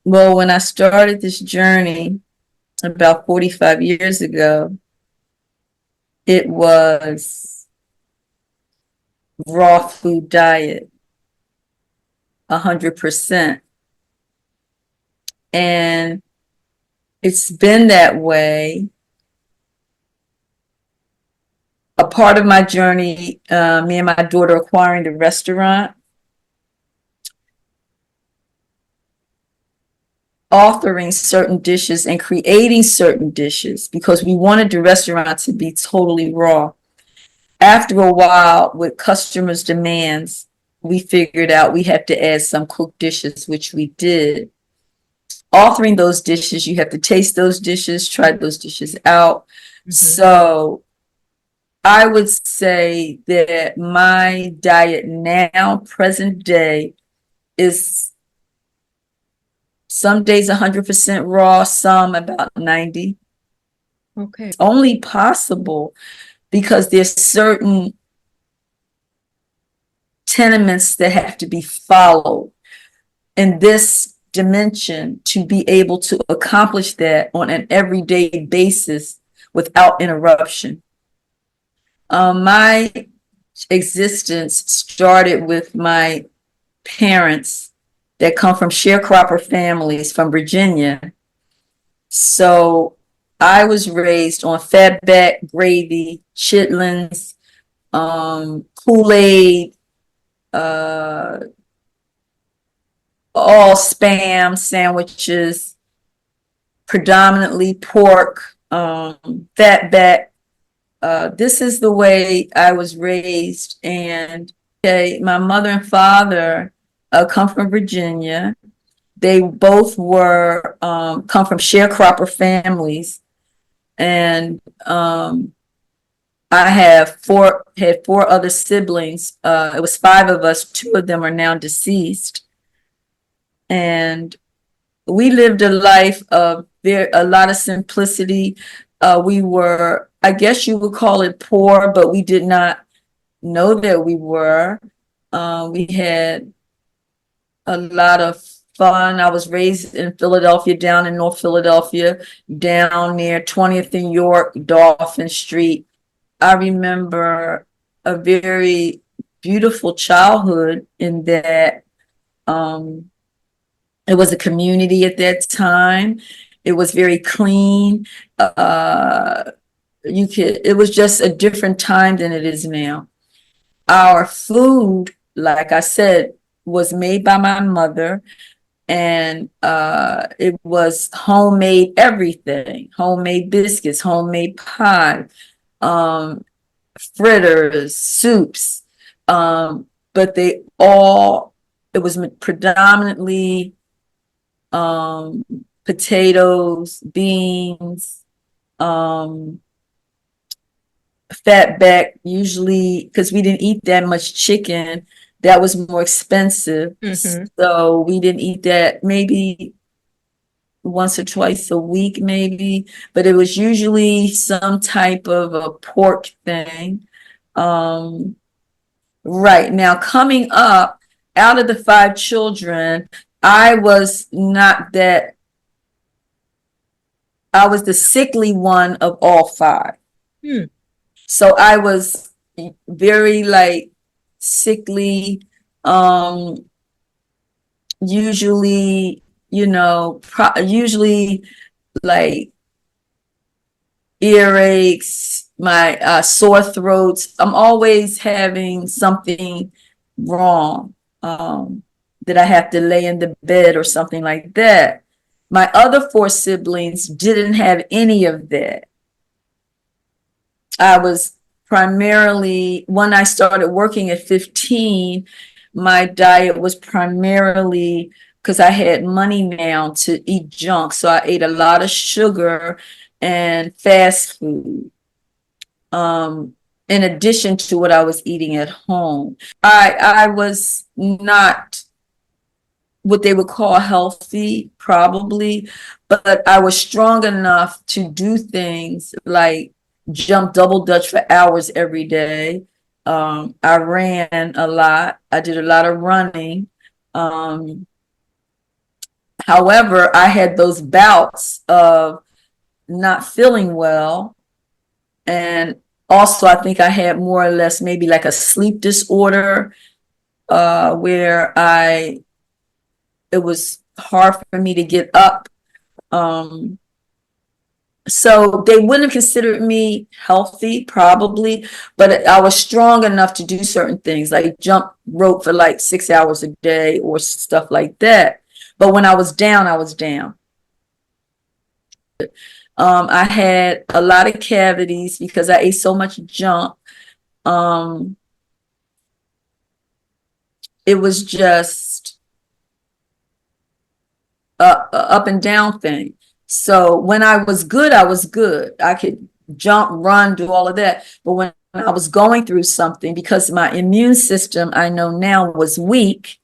Well, when I started this journey about 45 years ago, it was raw food diet, 100%. And it's been that way. A part of my journey, me and my daughter acquiring the restaurant, authoring certain dishes and creating certain dishes because we wanted the restaurant to be totally raw. After a while, with customers' demands, we figured out we had to add some cooked dishes, which we did. Authoring those dishes, you have to taste those dishes, try those dishes out. So I would say that my diet now, present day, is some days 100% raw, some about 90. Okay. It's only possible because there's certain tenements that have to be followed in this dimension to be able to accomplish that on an everyday basis without interruption. My existence started with my parents that come from sharecropper families from Virginia. So I was raised on fatback gravy, chitlins, Kool-Aid, uh, all spam sandwiches, predominantly pork, fatback. This is the way I was raised. And okay, my mother and father come from Virginia. They both were come from sharecropper families, and I had four other siblings. It was five of us. Two of them are now deceased, and we lived a life of a lot of simplicity. We were, I guess you would call it poor, but we did not know that we were. We had a lot of fun. I was raised in Philadelphia, down in North Philadelphia, down near 20th and York, Dolphin Street. I remember a very beautiful childhood in that it was a community at that time. It was very clean. It was just a different time than it is now. Our food, like I said, was made by my mother, and it was homemade everything, homemade biscuits, homemade pie, um, fritters, soups, but it was predominantly potatoes, beans, um, fatback, usually because we didn't eat that much chicken. That was more expensive. So we didn't eat that maybe once or twice a week, maybe, but it was usually some type of a pork thing. Um, right now, coming up out of the five children, I was not that, I was the sickly one of all five. So I was very like sickly, usually, usually like earaches, my sore throats. I'm always having something wrong, that I have to lay in the bed or something like that. My other four siblings didn't have any of that. I was primarily, when I started working at 15, my diet was primarily because I had money now to eat junk. So I ate a lot of sugar and fast food, in addition to what I was eating at home. I was not what they would call healthy, probably, but I was strong enough to do things like jump double dutch for hours every day. I ran a lot. I did a lot of running. However, I had those bouts of not feeling well. And also, I think I had more or less maybe like a sleep disorder, where it was hard for me to get up. So they wouldn't have considered me healthy, probably, but I was strong enough to do certain things, like jump rope for like 6 hours a day or stuff like that. But when I was down, I was down. I had a lot of cavities because I ate so much junk. Um, it was just a up and down thing. So when I was good, I was good. I could jump, run, do all of that. But when I was going through something, because my immune system, I know now, was weak,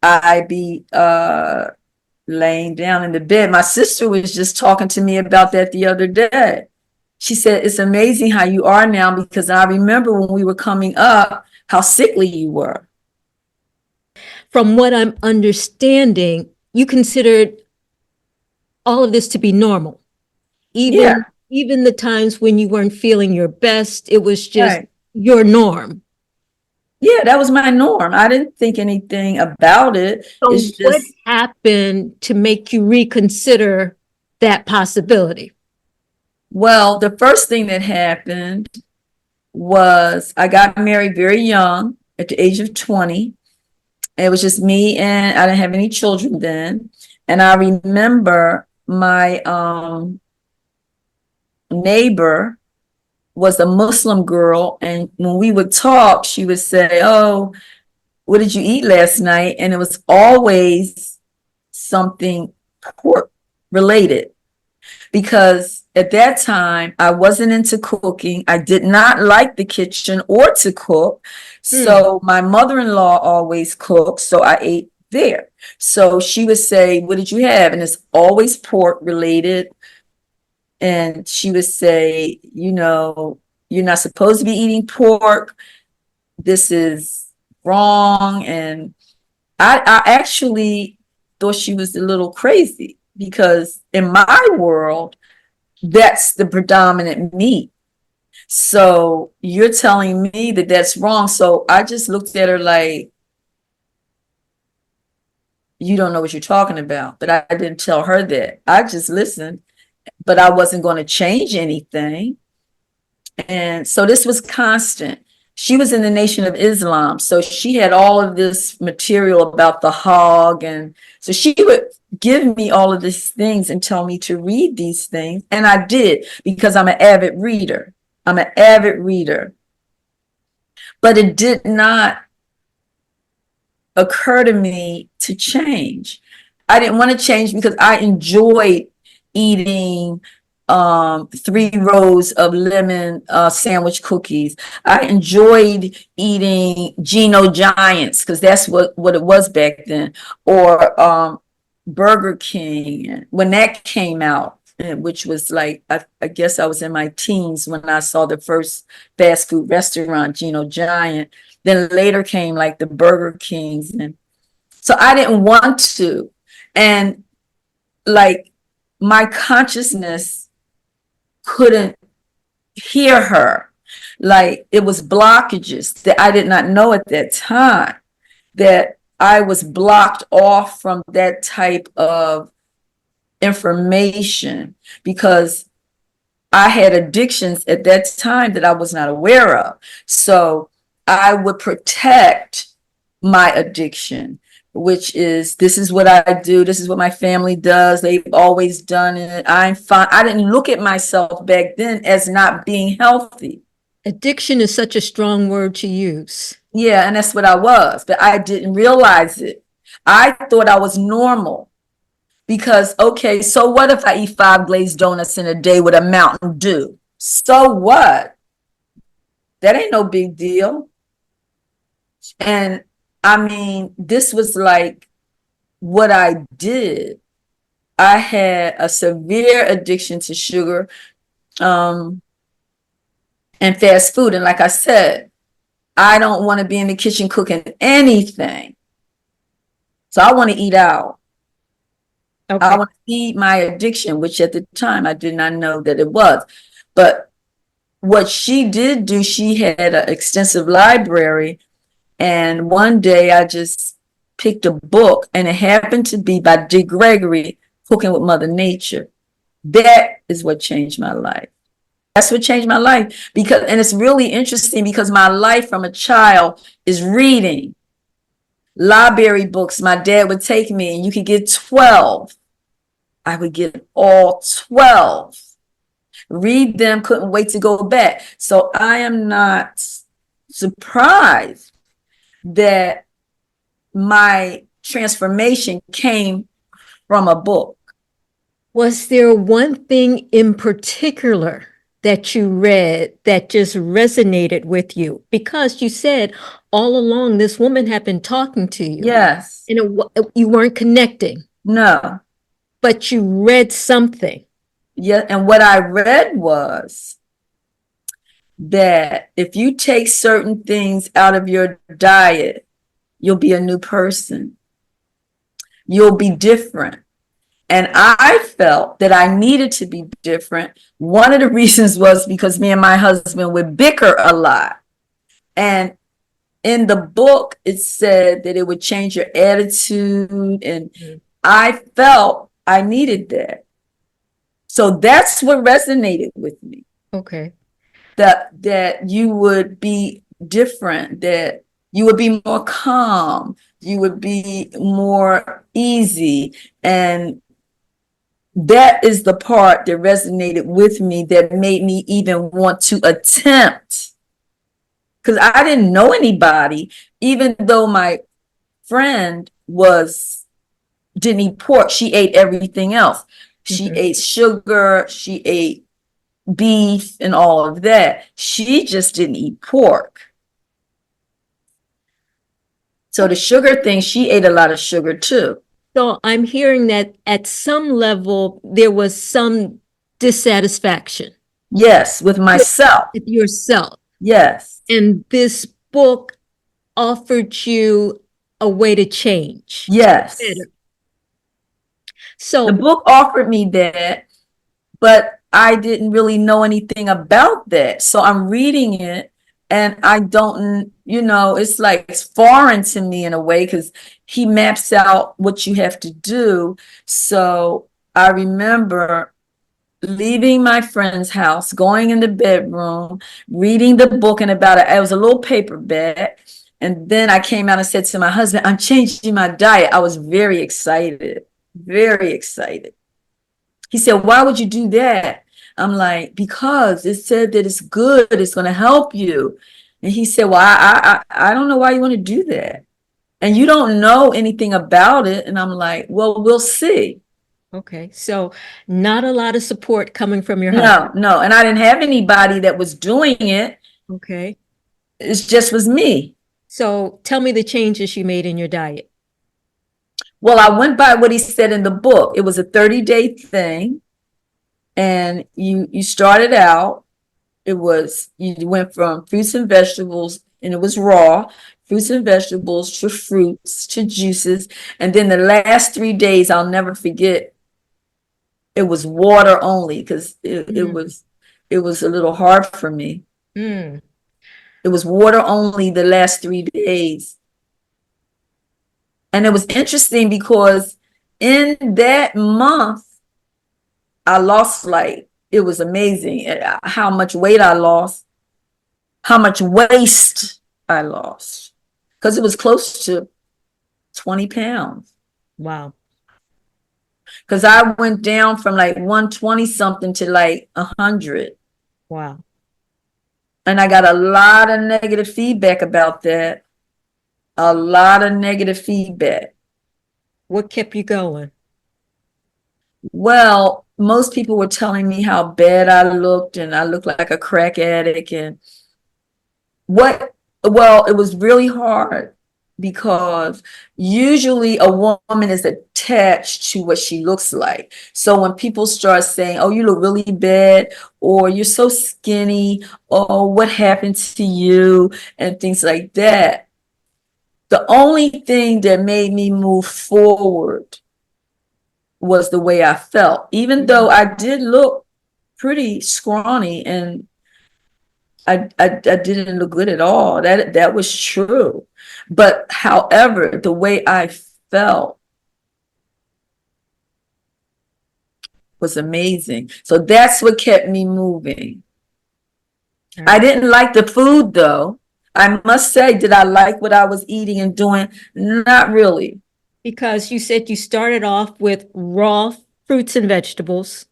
I'd be laying down in the bed. My sister was just talking to me about that the other day. She said, it's amazing how you are now, because I remember when we were coming up, how sickly you were. From what I'm understanding, you considered all of this to be normal. Even the times when you weren't feeling your best, it was just your norm. Yeah, that was my norm. I didn't think anything about it. So It's just, what happened to make you reconsider that possibility? well, the first thing that happened was I got married very young at the age of 20. It was just me, and I didn't have any children then. And I remember my neighbor was a Muslim girl, and when we would talk, she would say, "Oh, what did you eat last night?" And it was always something pork related, because at that time I wasn't into cooking. I did not like the kitchen or to cook. So my mother-in-law always cooked, so I ate there. So she would say, "What did you have?" And it's always pork related. And she would say, "You're not supposed to be eating pork. This is wrong." And I actually thought she was a little crazy, because in my world, that's the predominant meat. So you're telling me that that's wrong. So I just looked at her like, you don't know what you're talking about. But I didn't tell her that. I just listened, but I wasn't going to change anything. And so this was constant. She was in the Nation of Islam, so she had all of this material about the hog. And so she would give me all of these things and tell me to read these things. And I did, because I'm an avid reader. But it did not occur to me to change. I didn't want to change because I enjoyed eating 3 rows of lemon sandwich cookies. I enjoyed eating Geno Giants, because that's what it was back then, or Burger King when that came out, which was like, I guess I was in my teens when I saw the first fast food restaurant, Geno Giant. Then later came like the Burger Kings, and so I didn't want to, and like my consciousness couldn't hear her. Like it was blockages that I did not know at that time, that I was blocked off from that type of information, because I had addictions at that time that I was not aware of. So I would protect my addiction, which is, this is what I do. This is what my family does. They've always done it. I'm fine. I didn't look at myself back then as not being healthy. Addiction is such a strong word to use. Yeah, and that's what I was, but I didn't realize it. I thought I was normal, because, okay, so what if I eat 5 glazed donuts in a day with a Mountain Dew? So what? That ain't no big deal. And I mean, this was like what I did. I had a severe addiction to sugar, and fast food. And like I said, I don't want to be in the kitchen cooking anything. So I want to eat out. Okay. I want to feed my addiction, which at the time I did not know that it was. But what she did do, she had an extensive library. And one day I just picked a book, and it happened to be by Gregory, Cooking with Mother Nature. That is what changed my life. That's what changed my life. And it's really interesting because my life from a child is reading library books. My dad would take me, and you could get 12. I would get all 12. Read them, couldn't wait to go back. So I am not surprised that my transformation came from a book. Was there one thing in particular that you read that just resonated with you? Because you said all along this woman had been talking to you. Yes. And you weren't connecting. No. But you read something. Yeah. And what I read was that if you take certain things out of your diet, you'll be a new person. You'll be different. And I felt that I needed to be different. One of the reasons was because me and my husband would bicker a lot. And in the book, it said that it would change your attitude. And I felt I needed that. So that's what resonated with me. Okay. That you would be different, that you would be more calm, you would be more easy. And that is the part that resonated with me, that made me even want to attempt. Because I didn't know anybody, even though my friend didn't eat pork, she ate everything else. She ate sugar, she ate beef and all of that. She just didn't eat pork. So the sugar thing, she ate a lot of sugar too. So I'm hearing that at some level, there was some dissatisfaction. Yes, with myself. With yourself. Yes. And this book offered you a way to change. Yes. So the book offered me that, but I didn't really know anything about that. So I'm reading it, and I don't, it's like it's foreign to me in a way, because he maps out what you have to do. So I remember leaving my friend's house, going in the bedroom, reading the book in about it was a little paperback. And then I came out and said to my husband, I'm changing my diet. I was very excited, very excited. He said, why would you do that? I'm like, because it said that it's good, it's going to help you. And he said, well, I don't know why you want to do that. And you don't know anything about it. And I'm like, well, we'll see. Okay, so not a lot of support coming from your husband. No. And I didn't have anybody that was doing it. Okay. It just was me. So tell me the changes you made in your diet. Well, I went by what he said in the book. It was a 30-day thing. And you started out, you went from fruits and vegetables, and it was raw, fruits and vegetables to fruits to juices. And then the last 3 days, I'll never forget, it was water only, because it was a little hard for me. It was water only the last 3 days. And it was interesting because in that month, I lost, it was amazing how much weight I lost, how much waste I lost, because it was close to 20 pounds. Wow. Because I went down from 120 something to 100. Wow. And I got a lot of negative feedback about that. A lot of negative feedback. What kept you going? Well, most people were telling me how bad I looked, and I looked like a crack addict. And it was really hard, because usually a woman is attached to what she looks like. So when people start saying, oh, you look really bad, or you're so skinny, or what happened to you, and things like that, the only thing that made me move forward was the way I felt, even though I did look pretty scrawny and I didn't look good at all. That was true. But however, the way I felt was amazing. So that's what kept me moving. I didn't like the food though. I must say, did I like what I was eating and doing? Not really. Because you said you started off with raw fruits and vegetables.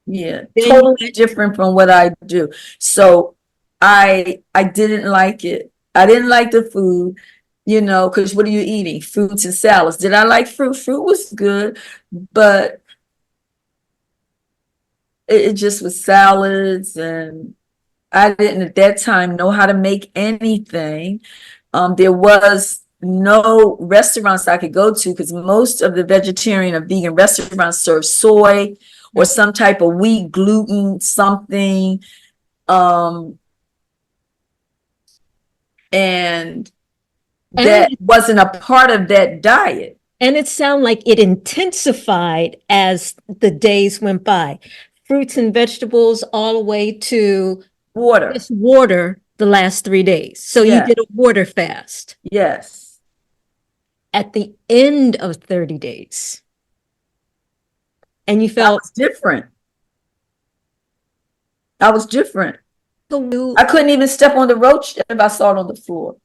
Yeah, Then totally different from what I do. So I didn't like it. I didn't like the food, because what are you eating? Fruits and salads. Did I like fruit? Fruit was good, but it just was salads, and I didn't at that time know how to make anything. There was no restaurants I could go to because most of the vegetarian or vegan restaurants serve soy or some type of wheat, gluten, something. And that wasn't a part of that diet. And it sounded like it intensified as the days went by. Fruits and vegetables all the way to Water. just water the last 3 days. So you did a water fast. Yes. At the end of 30 days. And you felt different. I was different. So I couldn't even step on the roach if I saw it on the floor.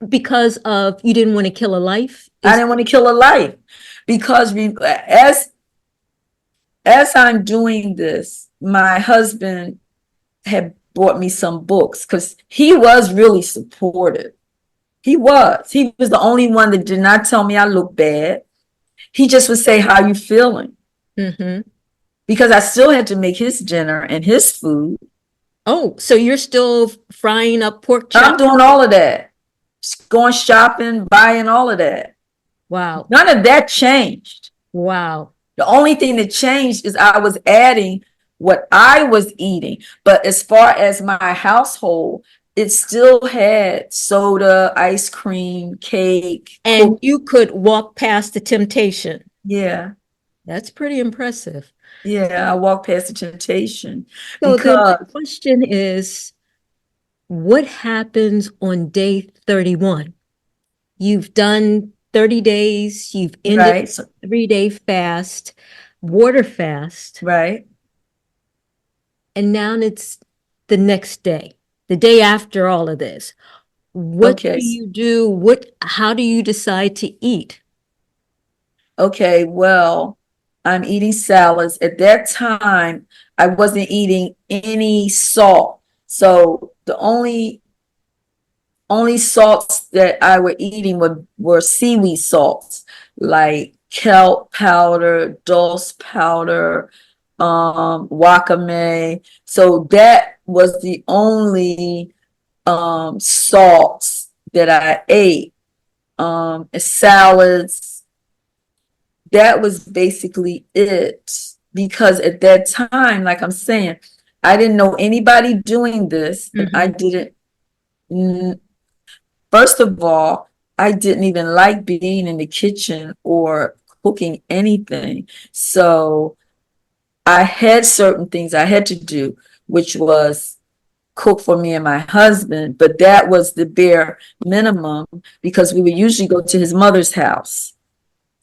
Because of you didn't want to kill a life? I didn't want to kill a life because as I'm doing this, my husband had bought me some books because he was really supportive. He was the only one that did not tell me I looked bad. He just would say, "How you feeling?" Mm-hmm. Because I still had to make his dinner and his food. Oh, so you're still frying up pork chops? I'm doing all of that. Going shopping, buying all of that. Wow. None of that changed. Wow. The only thing that changed is I was adding what I was eating. But as far as my household, it still had soda, ice cream, cake. And you could walk past the temptation. Yeah. That's pretty impressive. Yeah, I walked past the temptation. So because the question is, what happens on day 31? You've done 30 days, you've ended right. a 3-day fast, water fast, Right. and now it's the next day, the day after all of this. What do you do? How do you decide to eat? Okay, well, I'm eating salads. At that time, I wasn't eating any salt. So the only salts that I were eating were seaweed salts, like kelp powder, dulse powder, wakame. So that was the only salts that I ate. Salads. That was basically it. Because at that time, like I'm saying, I didn't know anybody doing this, and I didn't. First of all, I didn't even like being in the kitchen or cooking anything. So I had certain things I had to do, which was cook for me and my husband, but that was the bare minimum because we would usually go to his mother's house.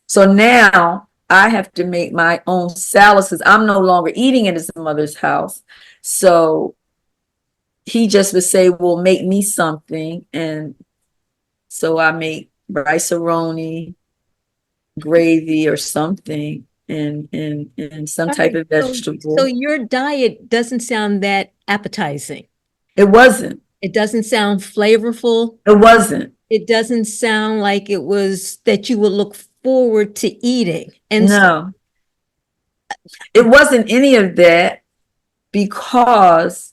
So now I have to make my own salads because I'm no longer eating at his mother's house. So he just would say, well, make me something. And so I make rice-a-roni, gravy or something, and some type of vegetable. So your diet doesn't sound that appetizing. It wasn't. It doesn't sound flavorful. It wasn't. It doesn't sound like it was that you would look forward to eating. And no, it wasn't any of that because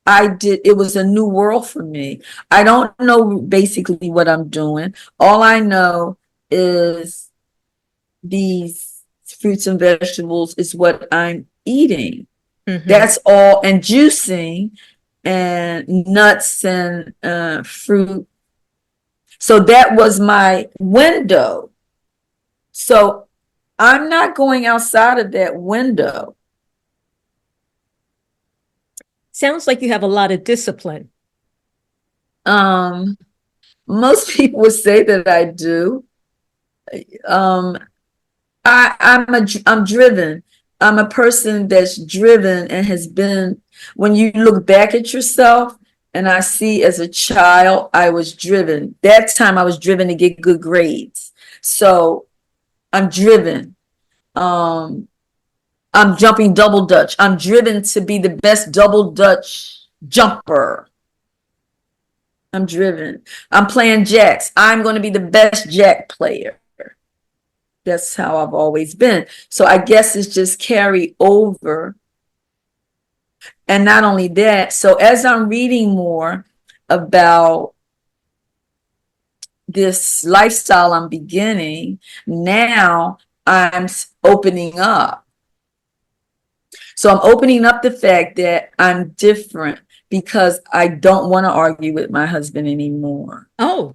it was a new world for me. I don't know basically what I'm doing. All I know is these fruits and vegetables is what I'm eating. That's all, and juicing and nuts and fruit. So that was my window. So I'm not going outside of that window. Sounds like you have a lot of discipline. Um, most people would say that I do. Um, I'm driven. I'm a person that's driven and has been, when you look back at yourself and I see as a child, I was driven. That time I was driven to get good grades. So I'm driven. Um, I'm jumping double dutch. I'm driven to be the best double dutch jumper. I'm driven. I'm playing jacks. I'm going to be the best jack player. That's how I've always been. So I guess it's just carry over. And not only that, so as I'm reading more about this lifestyle I'm beginning, now I'm opening up. So I'm opening up the fact that I'm different because I don't want to argue with my husband anymore. Oh,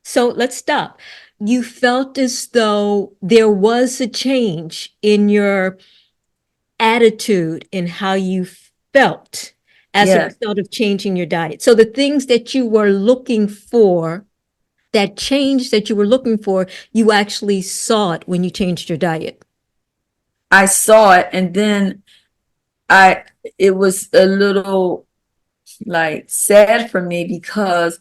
so let's stop. You felt as though there was a change in your attitude in how you felt as a Yes, result of changing your diet. So the things that you were looking for, that change that you were looking for, you actually saw it when you changed your diet. I saw it, and then I it was a little like sad for me because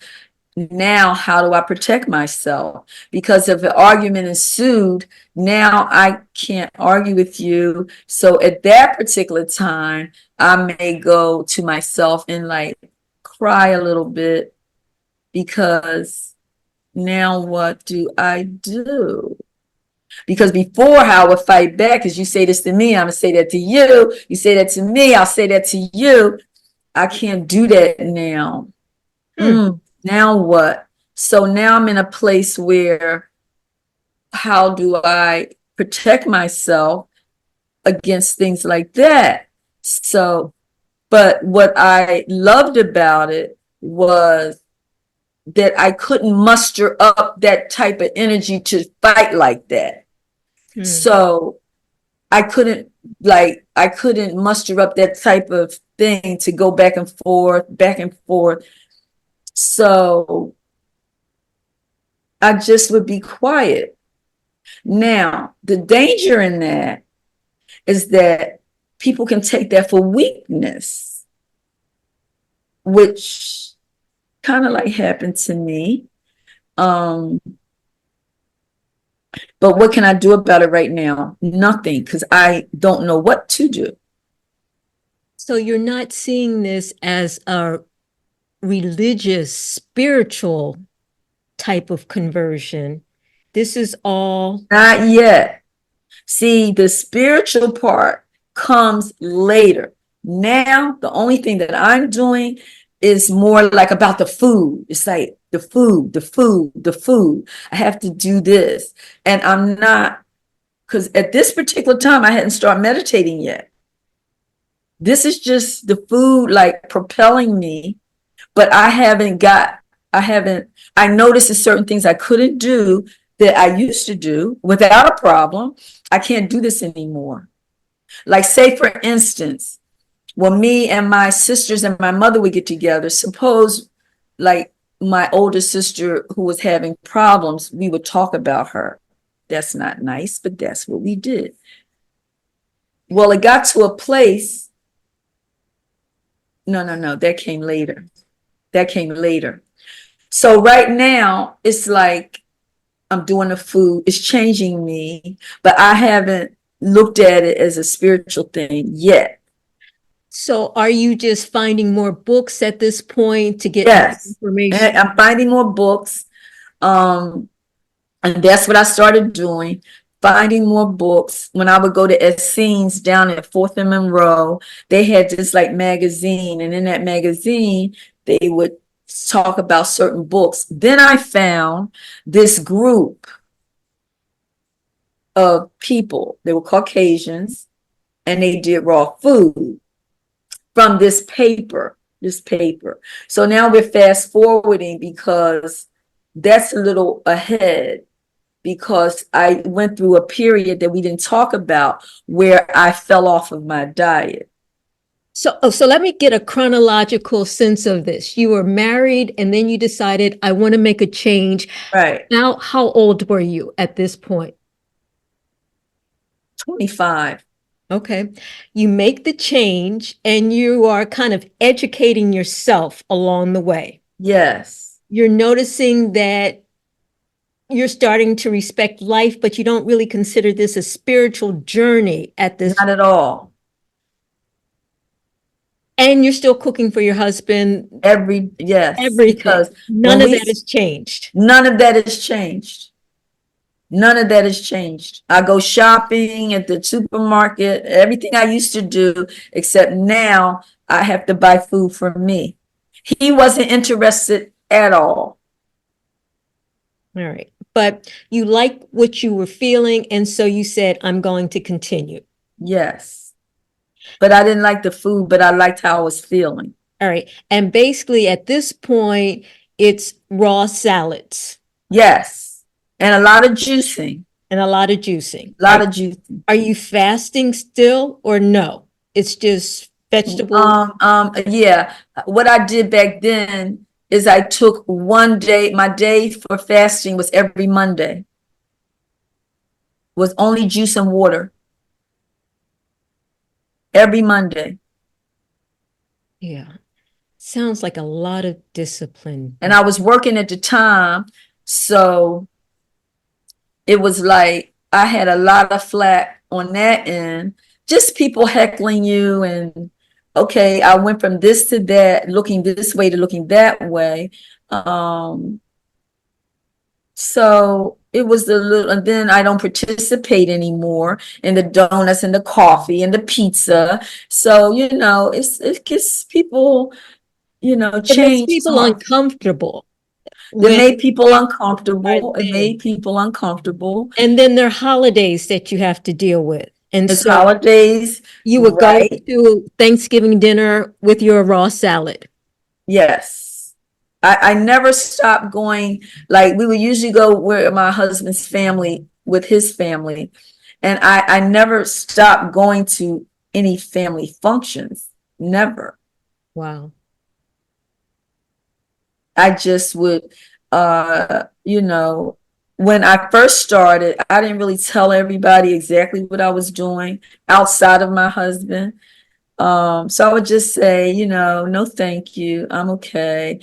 now how do I protect myself? Because if an argument ensued, now I can't argue with you. So at that particular time, I may go to myself and like cry a little bit because now what do I do? Because before, how I would fight back, because you say this to me, I'm gonna say that to you. You say that to me, I'll say that to you. I can't do that now. Now what? So now I'm in a place where how do I protect myself against things like that? So, but what I loved about it was that I couldn't muster up that type of energy to fight like that. So I couldn't muster up that type of thing to go back and forth, back and forth. So I just would be quiet. Now, the danger in that is that people can take that for weakness, which kind of like happened to me. Um, but what can I do about it right now? Nothing, because I don't know what to do. So you're not seeing this as a religious, spiritual type of conversion. This is all. Not yet. See, the spiritual part comes later. Now, the only thing that I'm doing is more like about the food. It's like the food, the food, the food. I have to do this. And I'm not, because at this particular time, I hadn't started meditating yet. This is just the food like propelling me, but I noticed that certain things I couldn't do that I used to do without a problem. I can't do this anymore. Like, say, for instance, when me and my sisters and my mother would get together, suppose like my older sister who was having problems, we would talk about her. That's not nice, but that's what we did. Well, it got to a place. No, that came later. That came later. So right now, it's like I'm doing the food. It's changing me, but I haven't looked at it as a spiritual thing yet. So are you just finding more books at this point to get more Yes, information? I'm finding more books. And that's what I started doing, finding more books. When I would go to Essenes down at Fourth and Monroe, they had this like magazine, and in that magazine, they would talk about certain books. Then I found this group of people. They were Caucasians, and they did raw food from this paper. So now we're fast forwarding because that's a little ahead. because I went through a period that we didn't talk about where I fell off of my diet. So let me get a chronological sense of this. You were married and then you decided, I want to make a change. Right. Now, how old were you at this point? 25. Okay. You make the change and you are kind of educating yourself along the way. Yes. You're noticing that you're starting to respect life, but you don't really consider this a spiritual journey at this. Not at all. And you're still cooking for your husband. Yes. Everything. Because None of that has changed. None of that has changed. None of that has changed. I go shopping at the supermarket, everything I used to do, except now I have to buy food for me. He wasn't interested at all. All right. But you like what you were feeling, and so you said, I'm going to continue. Yes. But I didn't like the food, but I liked how I was feeling. All right. And basically at this point, it's raw salads. Yes. And a lot of juicing. And a lot of juicing. A lot of juicing. Are you fasting still or no? It's just vegetables? Yeah. What I did back then is I took one day, my day for fasting was every Monday. Was only juice and water. Every Monday. Yeah. Sounds like a lot of discipline. And I was working at the time, so it was like I had a lot of flack on that end. Just people heckling you, and okay, I went from this to that, looking this way to looking that way. So it was a little, and then I don't participate anymore in the donuts and the coffee and the pizza. So, it gets people, It makes people uncomfortable. It made people uncomfortable. It made people uncomfortable. And then there are holidays that you have to deal with. And it's so holidays. You would go to Thanksgiving dinner with your raw salad. Yes. I never stopped going. Like, we would usually go where my husband's family, with his family. And I never stopped going to any family functions. Never. Wow. I just would, when I first started, I didn't really tell everybody exactly what I was doing outside of my husband. So I would just say, no, thank you. I'm okay.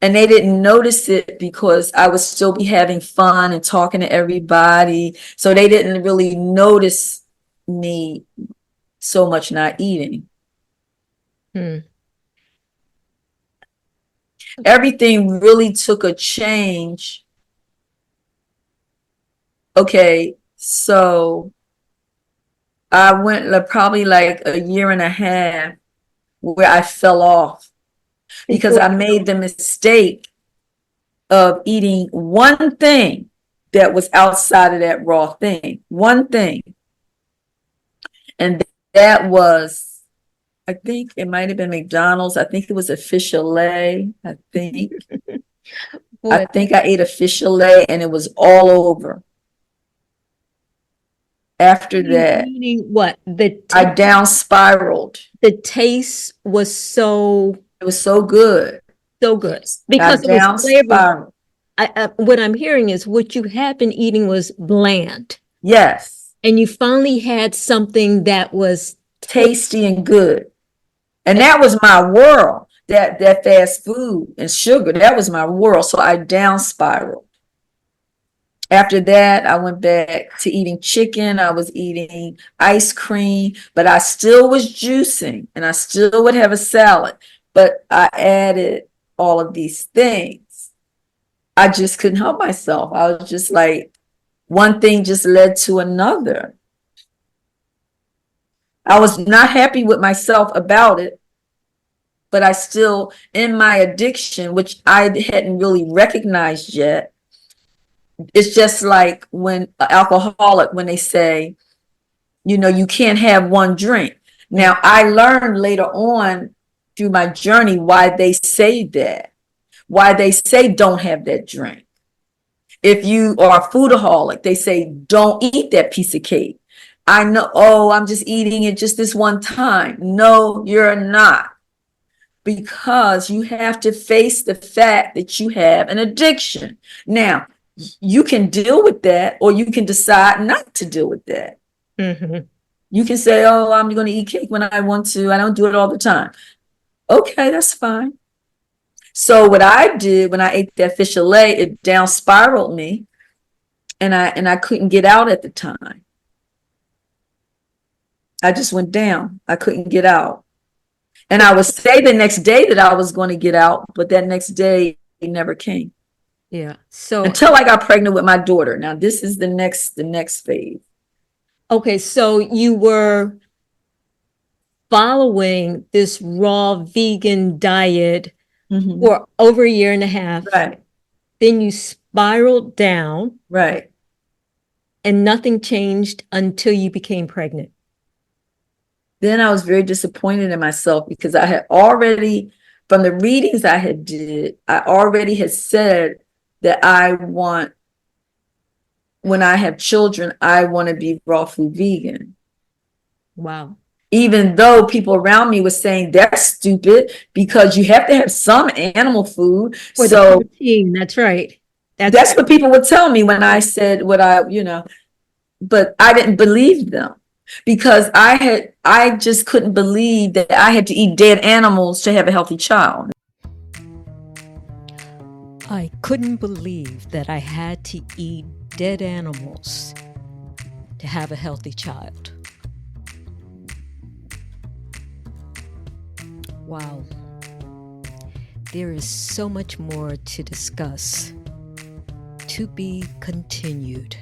And they didn't notice it because I would still be having fun and talking to everybody. So they didn't really notice me so much not eating. Everything really took a change. Okay, so I went probably like a year and a half where I fell off because I made the mistake of eating one thing that was outside of that raw thing. One thing. And that was, I think it might have been McDonald's. I think it was a fish fillet. I think I ate a fish fillet and it was all over. After that, meaning what? I down spiraled. The taste was so. It was so good. So good because it was flavor. What I'm hearing is what you had been eating was bland. Yes. And you finally had something that was tasty and good. And that was my world. That fast food and sugar, that was my world. So I down spiraled. After that, I went back to eating chicken. I was eating ice cream, but I still was juicing and I still would have a salad. But I added all of these things. I just couldn't help myself. I was just like, one thing just led to another. I was not happy with myself about it, but I still, in my addiction, which I hadn't really recognized yet, it's just like when an alcoholic, when they say, you can't have one drink. Now, I learned later on through my journey why they say that, why they say don't have that drink. If you are a foodaholic, they say, don't eat that piece of cake. I know, oh, I'm just eating it just this one time. No, you're not. Because you have to face the fact that you have an addiction. Now, you can deal with that, or you can decide not to deal with that. Mm-hmm. You can say, oh, I'm going to eat cake when I want to. I don't do it all the time. Okay, that's fine. So what I did when I ate that fish fillet, it down spiraled me, and I couldn't get out at the time. I just went down. I couldn't get out. And I would say the next day that I was going to get out, but that next day it never came. Yeah. So Until I got pregnant with my daughter. Now this is the next phase. okay, so you were following this raw vegan diet for over a year and a half. Right. Then you spiraled down. Right. And nothing changed until you became pregnant. Then I was very disappointed in myself because I had already, from the readings I had did, I already had said that when I have children, I want to be raw food vegan. Wow. Even though people around me were saying that's stupid because you have to have some animal food. For so the protein, that's right. That's what people would tell me when I said what but I didn't believe them because I just couldn't believe that I had to eat dead animals to have a healthy child. I couldn't believe that I had to eat dead animals to have a healthy child. Wow. There is so much more to discuss. To be continued.